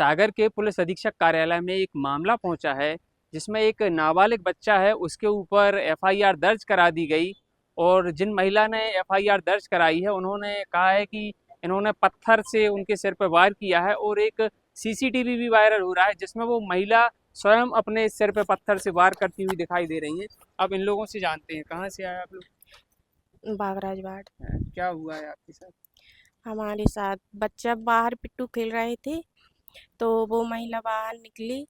सागर के पुलिस अधीक्षक कार्यालय में एक मामला पहुंचा है जिसमें एक नाबालिग बच्चा है उसके ऊपर एफआईआर दर्ज करा दी गई। और जिन महिला ने एफआईआर दर्ज कराई है उन्होंने कहा है कि इन्होंने पत्थर से उनके सिर पर वार किया है और एक सीसीटीवी भी वायरल हो रहा है जिसमें वो महिला स्वयं अपने सिर पे पत्थर से वार करती हुई दिखाई दे रही है। अब इन लोगों से जानते हैं कहाँ से आए आप लोग। बागराज वार्ड। क्या हुआ है आपके साथ। हमारे साथ बच्चा बाहर पिट्ठू खेल रहे थे तो वो महिला बाहर निकली,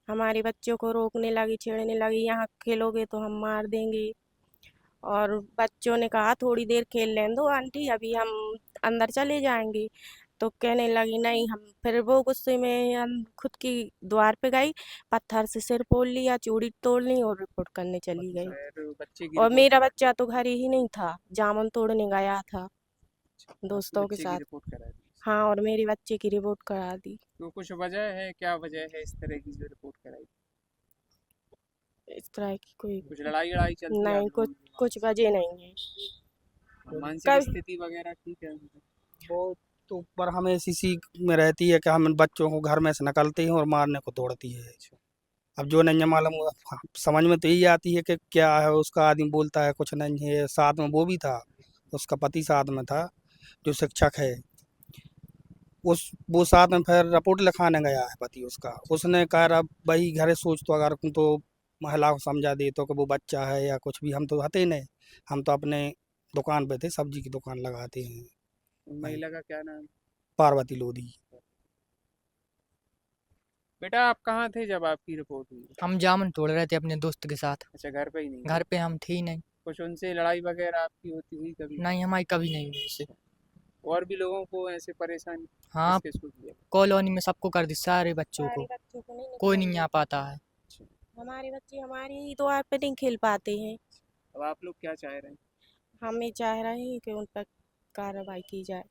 हमारे बच्चों को रोकने लगी, छेड़ने लगी, यहाँ खेलोगे तो हम मार देंगे। और बच्चों ने कहा थोड़ी देर खेल लें दो आंटी, अभी हम अंदर चले जाएंगे। तो कहने लगी नहीं हम, फिर वो गुस्से में खुद की द्वार पे गई, पत्थर से सिर फोड़ लिया, चूड़ी तोड़ ली और रिपोर्ट करने चली गई। फिर बच्चे की और रिपोर्ट मेरा करा दी। बच्चा तो घर ही नहीं था, जामुन तोड़ने गया था आपके दोस्तों के बच्चे की साथ। रिपोर्ट करा दी। हाँ, और मेरे बच्चे की रिपोर्ट करा दी। तो कुछ वजह है, क्या वजह है इस तरह की जो रिपोर्ट कराई। इस तरह की कोई कुछ लड़ाई लड़ाई चलती है आप नहीं, लोगों कुछ की। कुछ वजह नहीं है। मानसिक कभी स्थिति वगैरह ठीक है उनकी? वो तो पर हमें इसी सीख में रहती है कि हम बच्चों को घर में से निकलते हैं और मारने को दौड़ती है। अब जो नहीं है मालूम, समझ में तो यही आती है कि क्या है, उसका आदमी बोलता है कुछ नहीं है, साथ में वो भी था, उसका पति साथ में था जो शिक्षक है। वो साथ में फिर रिपोर्ट लिखाने गया है पति उसका, उसने कहा अब वही घर सोच, तो अगर तुम तो महिला को समझा दे तो कि वो बच्चा है या कुछ भी, हम तो हते नहीं, हम तो अपने दुकान पे थे, सब्जी की दुकान लगाते हैं। महिला का क्या नाम। पार्वती लोधी। बेटा आप कहाँ थे जब आपकी रिपोर्ट हुई। हम जामुन तोड़ रहे थे अपने दोस्त के साथ। अच्छा घर पे ही नहीं थे? घर पे हम थे ही नहीं। कुछ उनसे लड़ाई वगैरह आपकी होती हुई कभी। नहीं, हमारी कभी नहीं हुई इससे। और भी लोगों को ऐसे परेशानी हाँ, किस किस को किया। कॉलोनी में सबको कर दी, सारे बच्चों सारे को। बच्चों को नहीं कोई निकलने नहीं आ देते। पाता है। हमारे बच्चे हमारी ही द्वार पे नहीं खेल पाते हैं। अब आप लोग क्या चाह रहे हैं। हम ये चाह रहे हैं कि उन पर कार्रवाई की जाए।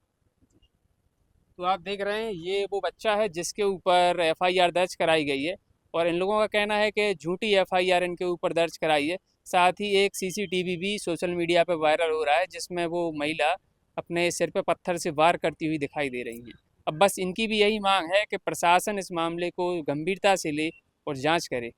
तो आप देख रहे हैं ये वो बच्चा है जिसके ऊपर एफआईआर दर्ज कराई गई है और इन लोगों का कहना है कि झूठी एफआईआर इनके ऊपर दर्ज कराई है। साथ ही एक सीसीटीवी भी सोशल मीडिया पर वायरल हो रहा है जिसमें वो महिला अपने सिर पे पत्थर से वार करती हुई दिखाई दे रही है। अब बस इनकी भी यही मांग है कि प्रशासन इस मामले को गंभीरता से ले और जांच करे।